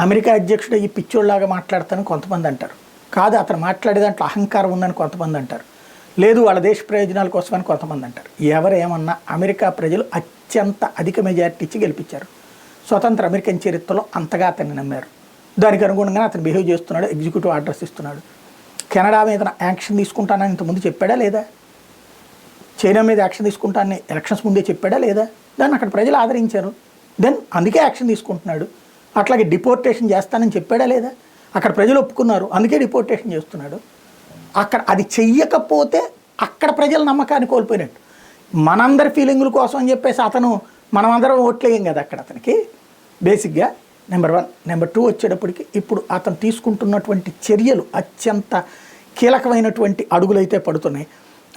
America అధ్యక్షుడు ఈ పిచ్చోళ్ళలాగా మాట్లాడతానని కొంతమంది అంటారు. కాదు, అతను మాట్లాడే దాంట్లో అహంకారం ఉందని కొంతమంది అంటారు. లేదు, వాళ్ళ దేశ ప్రయోజనాల కోసమని కొంతమంది అంటారు. ఎవరేమన్నా అమెరికా ప్రజలు అత్యంత అధిక మెజారిటీ ఇచ్చి గెలిపించారు. స్వతంత్ర అమెరికన్ చరిత్రలో అంతగా అతన్ని నమ్మారు. దానికి అనుగుణంగా అతను బిహేవ్ చేస్తున్నాడు, ఎగ్జిక్యూటివ్ ఆర్డర్స్ ఇస్తున్నాడు. కెనడా మీద యాక్షన్ తీసుకుంటానని ఇంతకుముందు చెప్పాడా లేదా? చైనా మీద యాక్షన్ తీసుకుంటానని ఎలక్షన్స్ ముందే చెప్పాడా లేదా? దాన్ని అక్కడ ప్రజలు ఆదరించారు. దెన్ అందుకే యాక్షన్ తీసుకుంటున్నాడు. అట్లాగే డిపోర్టేషన్ చేస్తానని చెప్పాడా లేదా? అక్కడ ప్రజలు ఒప్పుకున్నారు, అందుకే డిపోర్టేషన్ చేస్తున్నాడు. అక్కడ అది చెయ్యకపోతే అక్కడ ప్రజల నమ్మకాన్ని కోల్పోయినట్టు. మనందరి ఫీలింగుల కోసం అని చెప్పేసి అతను మనమందరం ఓట్లేయం కదా అక్కడ అతనికి. బేసిక్గా నెంబర్ 1. నెంబర్ 2 వచ్చేటప్పటికి ఇప్పుడు అతను తీసుకుంటున్నటువంటి చర్యలు అత్యంత కీలకమైనటువంటి అడుగులైతే పడుతున్నాయి.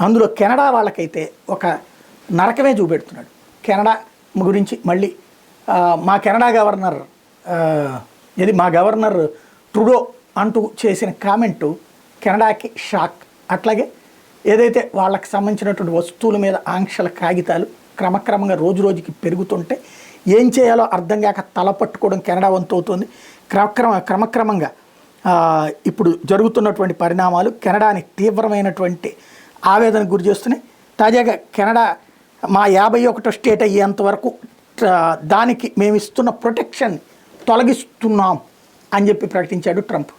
అందులో కెనడా వాళ్ళకైతే ఒక నరకమే చూపెడుతున్నాడు. కెనడా గురించి మళ్ళీ మా కెనడా గవర్నర్ మా గవర్నర్ ట్రూడో అంటూ చేసిన కామెంటు కెనడాకి షాక్. అట్లాగే ఏదైతే వాళ్ళకి సంబంధించినటువంటి వస్తువుల మీద ఆంక్షల కాగితాలు క్రమక్రమంగా రోజు రోజుకి పెరుగుతుంటే ఏం చేయాలో అర్థం కాక తలపట్టుకోవడం కెనడా వంతు అవుతుంది. క్రమక్రమంగా ఇప్పుడు జరుగుతున్నటువంటి పరిణామాలు కెనడాని తీవ్రమైనటువంటి ఆవేదనకు గురి చేస్తున్నాయి. తాజాగా కెనడా మా 51వ స్టేట్ అయ్యేంత వరకు దానికి మేము ఇస్తున్న ప్రొటెక్షన్ తొలగిస్తున్నాం అని చెప్పి ప్రకటించాడు ట్రంప్.